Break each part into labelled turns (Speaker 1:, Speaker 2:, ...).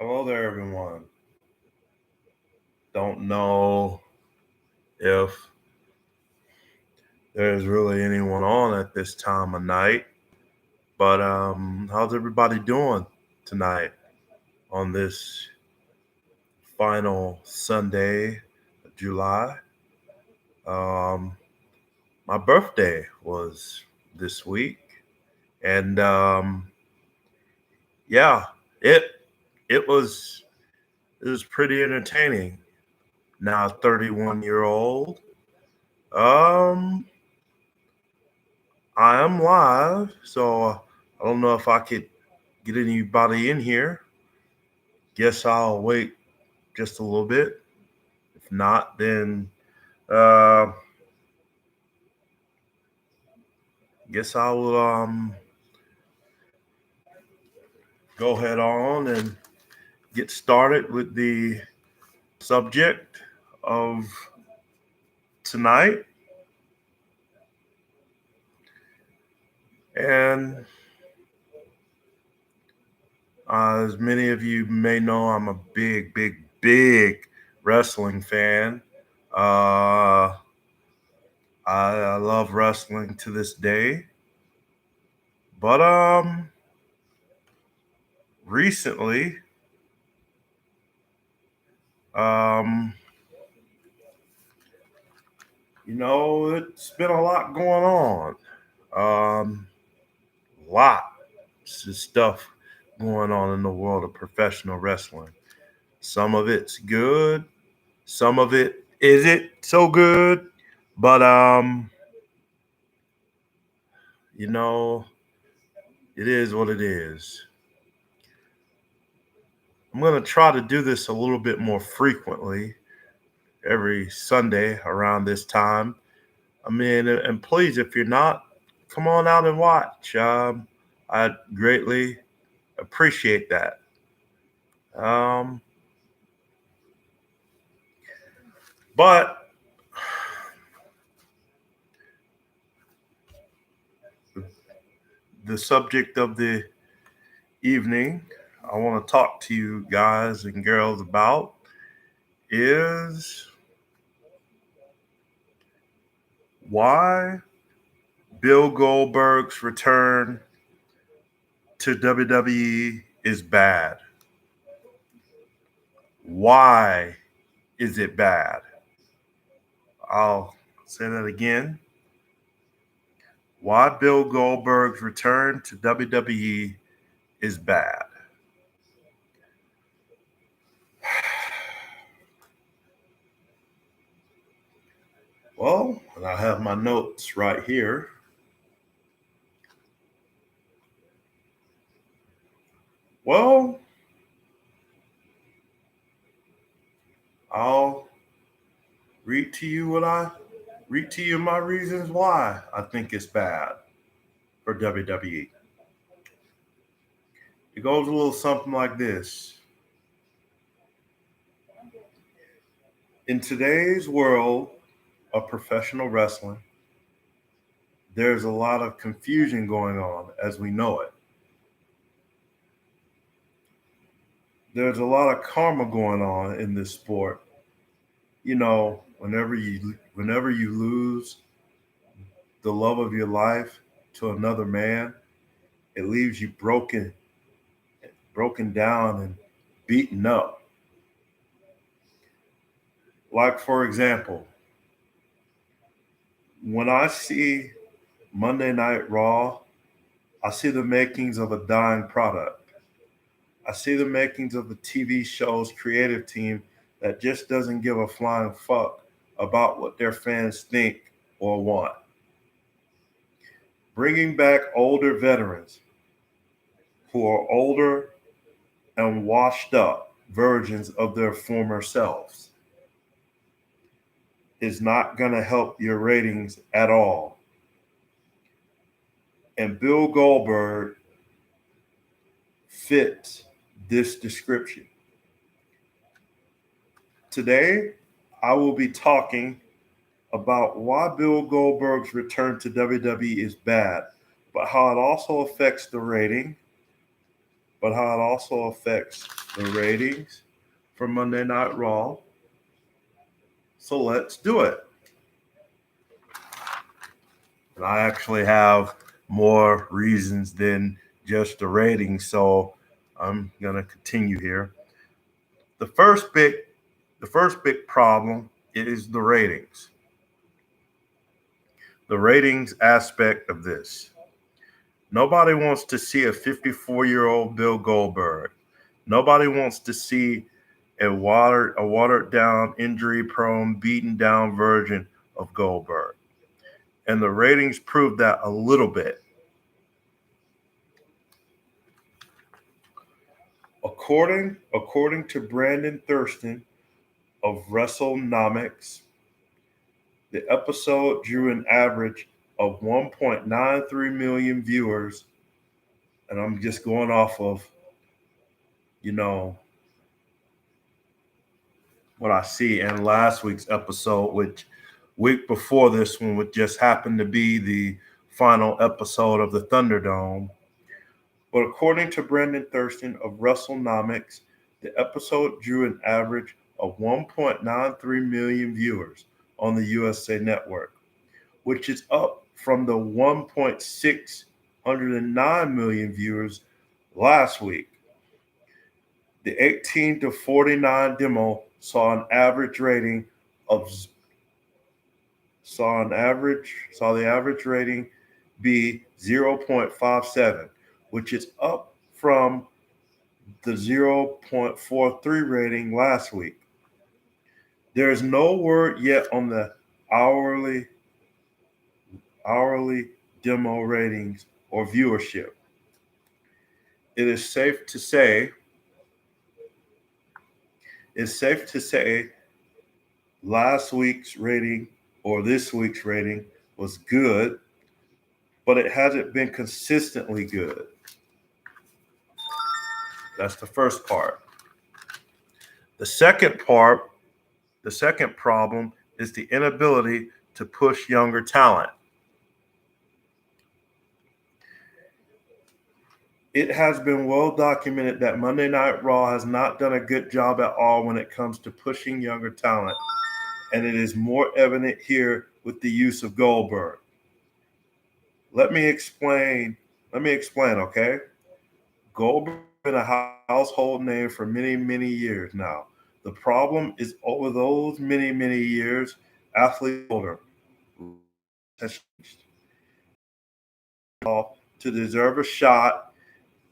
Speaker 1: Hello there, everyone. Don't know if there's really anyone on at this time of night, but how's everybody doing tonight on this final Sunday of July? Um, my birthday was this week, and yeah, it it was it was pretty entertaining. Now 31-year old. Um, I am live, so I don't know if I could get anybody in here. Guess I'll wait just a little bit. If not, then uh, guess I will go ahead on and get started with the subject of tonight. And as many of you may know, I'm a big wrestling fan. Uh, I love wrestling to this day. But recently, um, it's been a lot going on. Um, Lots of stuff going on in the world of professional wrestling. Some of it's good, some of it isn't so good, but you know, it is what it is. I'm gonna try to do this a little bit more frequently every Sunday around this time. I mean, and please, if you're not, come on out and watch. I greatly appreciate that. Um, but the subject of the evening I want to talk to you guys and girls about is why Bill Goldberg's return to WWE is bad. Why is it bad? I'll say that again. Why Bill Goldberg's return to WWE is bad. Well, and I have my notes right here. Well, I'll read to you my reasons why I think it's bad for WWE. It goes a little something like this. In today's world of professional wrestling, there's a lot of confusion going on as we know it. There's a lot of karma going on in this sport. Whenever you lose the love of your life to another man, it leaves you broken down and beaten up. Like for example, when I see Monday Night Raw, I see the makings of a dying product. I see the makings of the TV show's creative team that just doesn't give a flying fuck about what their fans think or want. Bringing back older veterans who are older and washed up versions of their former selves is not going to help your ratings at all. And Bill Goldberg fits this description. Today, I will be talking about why Bill Goldberg's return to WWE is bad, but how it also affects the rating, but how it also affects the ratings for Monday Night Raw. So let's do it. And I actually have more reasons than just the ratings, so I'm gonna continue here. The first big problem is the ratings. The ratings aspect of this. Nobody wants to see a 54-year-old Bill Goldberg. Nobody wants to see a watered down, injury prone, beaten down version of Goldberg. And the ratings prove that a little bit. According to Brandon Thurston of WrestleNomics, the episode drew an average of 1.93 million viewers. And I'm just going off of, what I see in last week's episode, which week before this one would just happen to be the final episode of the Thunderdome. But according to Brandon Thurston of WrestleNomics, the episode drew an average of 1.93 million viewers on the USA Network, which is up from the 1.609 million viewers last week. The 18 to 49 demo saw the average rating be 0.57, which is up from the 0.43 rating last week. There is no word yet on the hourly demo ratings or viewership. It is safe to say last week's rating or this week's rating was good, but it hasn't been consistently good. That's the first part. The second problem is the inability to push younger talent. It has been well documented that Monday Night Raw has not done a good job at all when it comes to pushing younger talent, and it is more evident here with the use of Goldberg. Let me explain, okay? Goldberg has been a household name for many, many years now. The problem is over those many, many years, athletes older has changed. To deserve a shot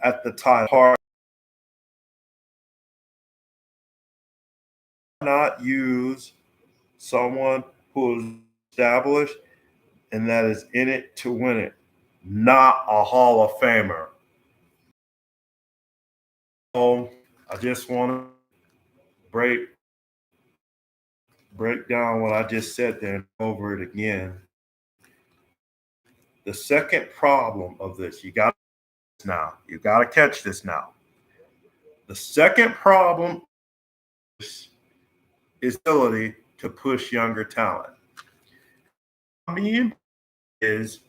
Speaker 1: at the title. Not use someone who is established and that is in it to win it, not a Hall of Famer. So I just want to break down what I just said there and go over it again. The second problem of this, you got to catch this now. The second problem is ability to push younger talent. I mean, is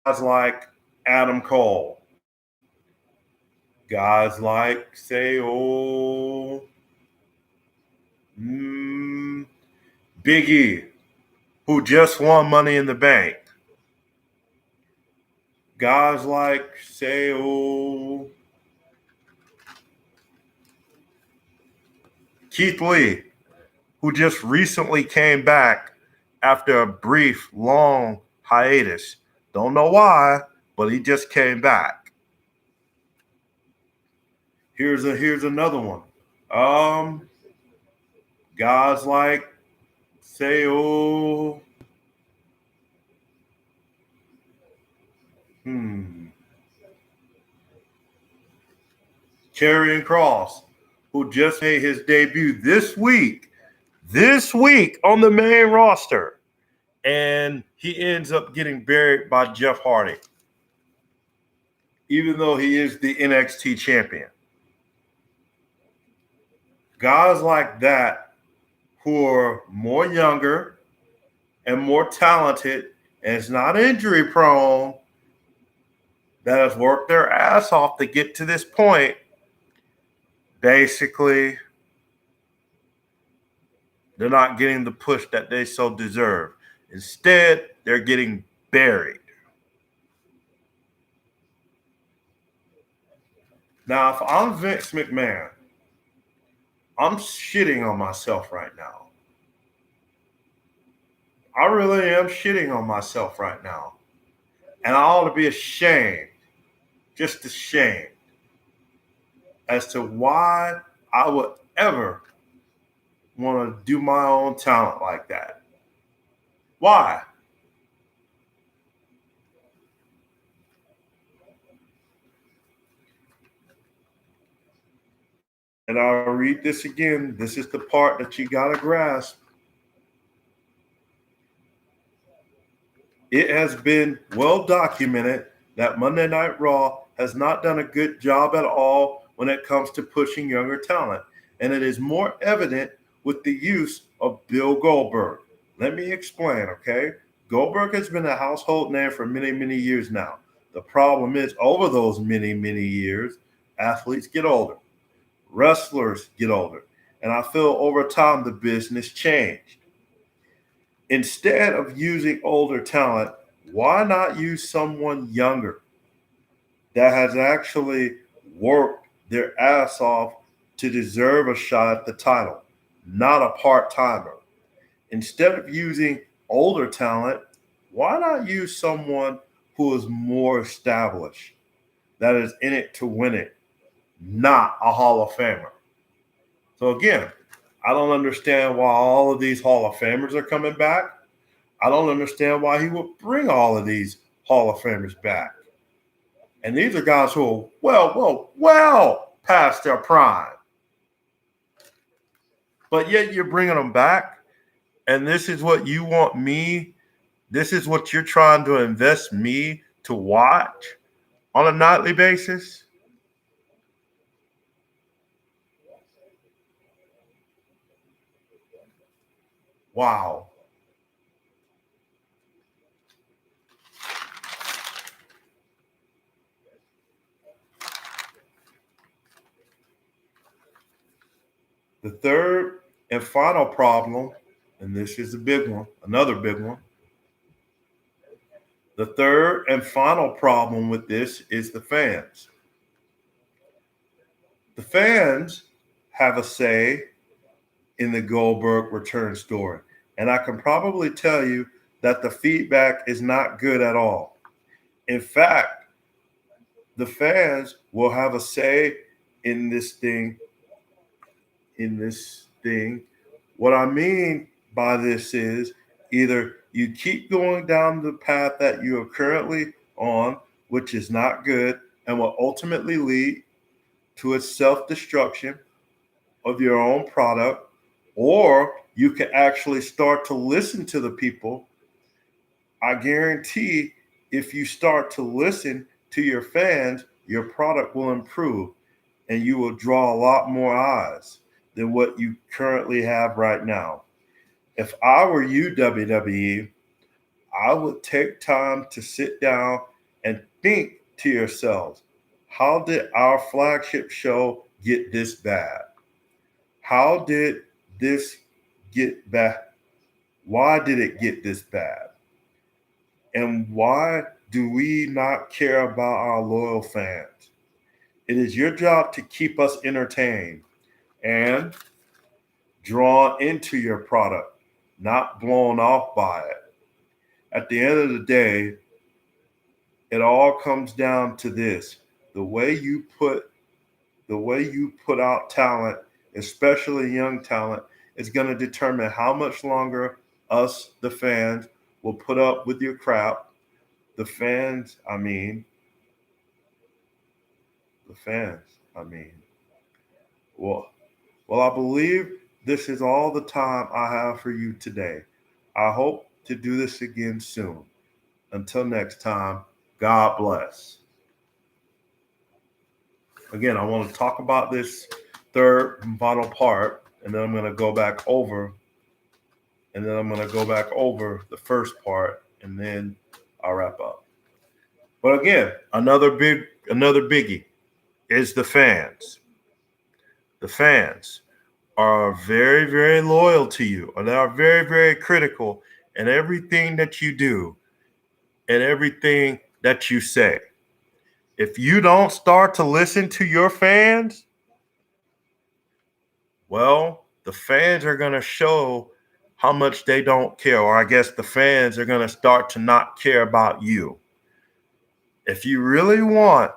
Speaker 1: guys like Adam Cole, guys like, say, Big E, who just won Money in the Bank. Guys like, say, Keith Lee, who just recently came back after a brief, long hiatus. Don't know why, but he just came back. Here's another one. Guys like, say, Karrion Kross, who just made his debut this week on the main roster, and he ends up getting buried by Jeff Hardy, even though he is the NXT champion. Guys like that who are more younger and more talented and is not injury prone, that has worked their ass off to get to this point, Basically, they're not getting the push that they so deserve. Instead, they're getting buried. Now, if I'm Vince McMahon, I'm shitting on myself right now. I really am shitting on myself right now. And I ought to be ashamed, just ashamed, as to why I would ever want to do my own talent like that. Why? And I'll read this again. This is the part that you got to grasp. It has been well documented that Monday Night Raw has not done a good job at all when it comes to pushing younger talent. And it is more evident with the use of Bill Goldberg. Let me explain, okay? Goldberg has been a household name for many, many years now. The problem is, over those many, many years, athletes get older, wrestlers get older. And I feel over time the business changed. Instead of using older talent, why not use someone younger that has actually worked their ass off to deserve a shot at the title, not a part timer? Instead of using older talent, why not use someone who is more established, that is in it to win it, not a Hall of Famer? So, again, I don't understand why all of these Hall of Famers are coming back. I don't understand why he would bring all of these Hall of Famers back. And these are guys who are well past their prime. But yet you're bringing them back. And this is what you want me, this is what you're trying to invest me to watch on a nightly basis. Wow. The third and final problem, and this is a big one, another big one. The third and final problem with this is the fans. The fans have a say in the Goldberg return story. And I can probably tell you that the feedback is not good at all. In fact, the fans will have a say in this thing. What I mean by this is either you keep going down the path that you are currently on, which is not good and will ultimately lead to a self-destruction of your own product, or you can actually start to listen to the people. I guarantee if you start to listen to your fans, your product will improve and you will draw a lot more eyes than what you currently have right now. If I were you, WWE, I would take time to sit down and think to yourselves, how did our flagship show get this bad? How did this get bad? Why did it get this bad? And why do we not care about our loyal fans? It is your job to keep us entertained and drawn into your product, not blown off by it. At the end of the day, it all comes down to this. The way you put out talent, especially young talent, is going to determine how much longer us, the fans, will put up with your crap. The fans, I mean, the fans, I mean. Well, I believe this is all the time I have for you today. I hope to do this again soon. Until next time, God bless. Again, I want to talk about this third and final part, and then I'm going to go back over, the first part, and then I'll wrap up. But again, another biggie is the fans. The fans are very, very loyal to you, and they are very, very critical in everything that you do and everything that you say. If you don't start to listen to your fans, well, the fans are going to show how much they don't care, or I guess the fans are going to start to not care about you. If you really want,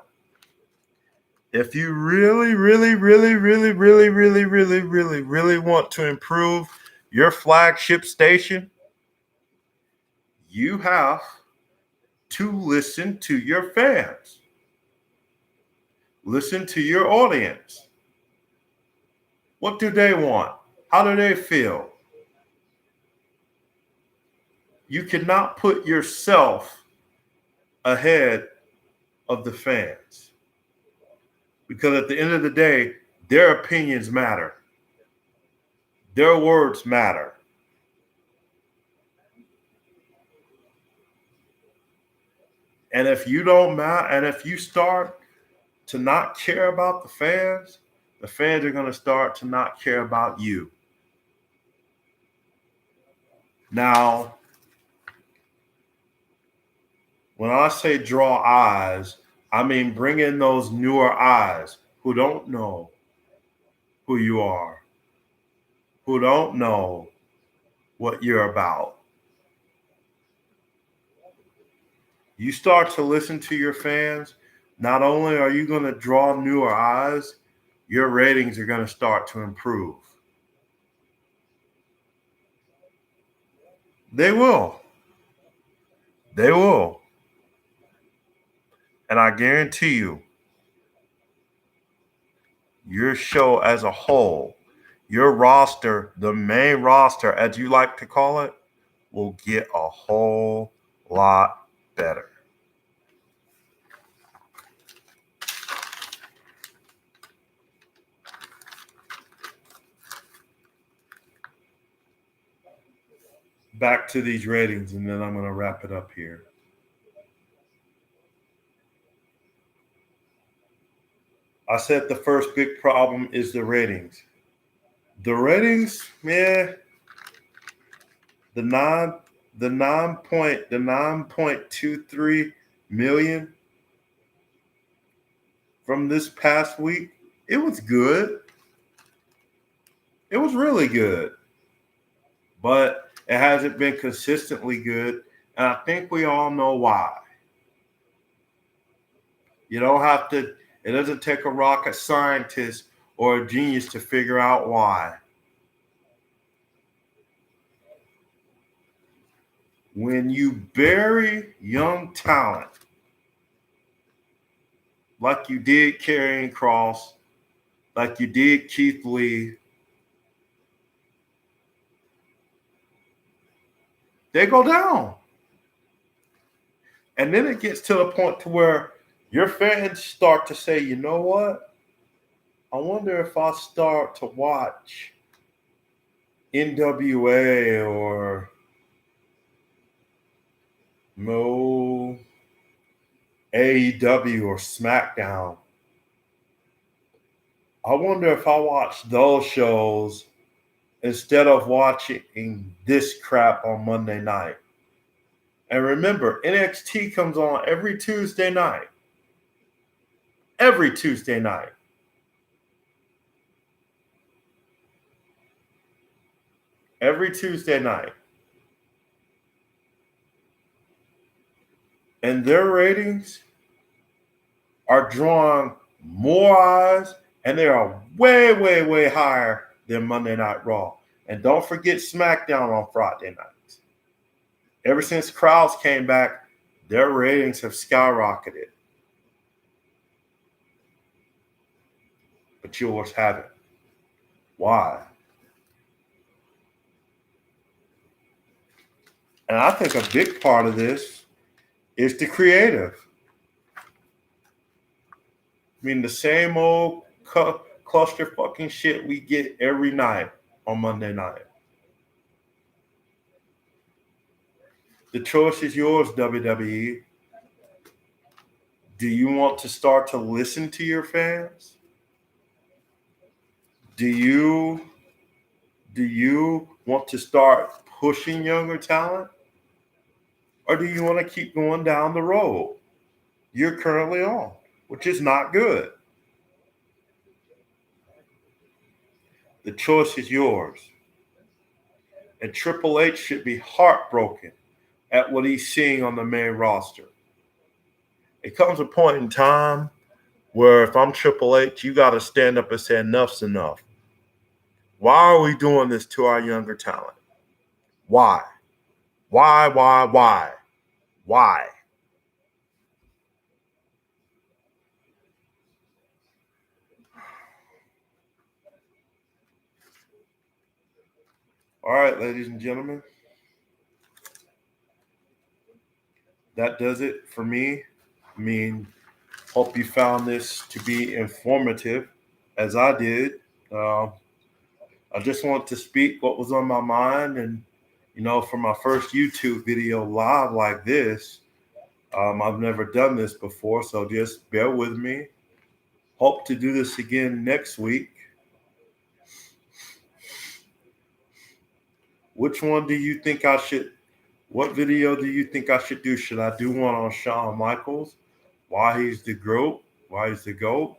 Speaker 1: if you really, really, really, really, really, really, really, really, really want to improve your flagship station, you have to listen to your fans. Listen to your audience. What do they want? How do they feel? You cannot put yourself ahead of the fans, because at the end of the day, their opinions matter. Their words matter. And if you don't matter, and if you start to not care about the fans are going to start to not care about you. Now, when I say draw eyes, I mean bring in those newer eyes who don't know who you are, who don't know what you're about. You start to listen to your fans, not only are you going to draw newer eyes, your ratings are going to start to improve. They will. They will. And I guarantee you, your show as a whole, your roster, the main roster, as you like to call it, will get a whole lot better. Back to these ratings, and then I'm going to wrap it up here. I said the first big problem is the ratings. The ratings, man, the 9.23 million from this past week, it was good. It was really good. But it hasn't been consistently good, and I think we all know why. You don't have to, it doesn't take a rocket scientist or a genius to figure out why. When you bury young talent, like you did Karrion Kross, like you did Keith Lee, they go down. And then it gets to the point to where your fans start to say, you know what? I wonder if I start to watch NWA or AEW or SmackDown. I wonder if I watch those shows instead of watching this crap on Monday night. And remember, NXT comes on every Tuesday night. Every Tuesday night. Every Tuesday night. And their ratings are drawing more eyes, and they are way, way, way higher than Monday Night Raw. And don't forget SmackDown on Friday nights. Ever since crowds came back, their ratings have skyrocketed. But yours haven't. Why? And I think a big part of this is the creative. I mean, the same old cluster fucking shit we get every night on Monday night. The choice is yours, WWE. Do you want to start to listen to your fans? Do you want to start pushing younger talent, or do you want to keep going down the road you're currently on, which is not good? The choice is yours. And Triple H should be heartbroken at what he's seeing on the main roster. It comes a point in time where if I'm Triple H, you got to stand up and say enough's enough. Why are we doing this to our younger talent? Why? Why? Why? All right, ladies and gentlemen, that does it for me. I mean, hope you found this to be informative, as I did. I just wanted to speak what was on my mind, and for my first YouTube video live like this, I've never done this before, so just bear with me. Hope to do this again next week. Which one do you think I should? What video do you think I should do? Should I do one on Shawn Michaels, why he's the GOAT, why he's the GOAT?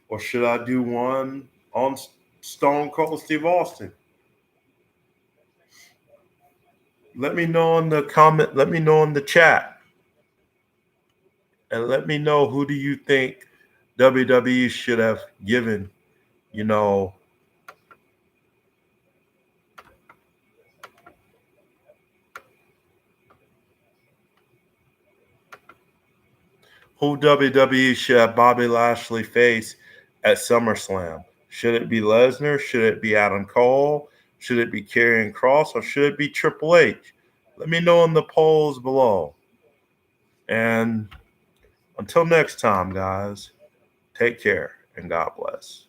Speaker 1: Or should I do one on Stone Cold Steve Austin? Let me know in the comment. Let me know in the chat. And let me know, who do you think WWE should have given, who WWE should have Bobby Lashley face at SummerSlam? Should it be Lesnar? Should it be Adam Cole? Should it be Karrion Kross? Or should it be Triple H? Let me know in the polls below. And until next time, guys, take care and God bless.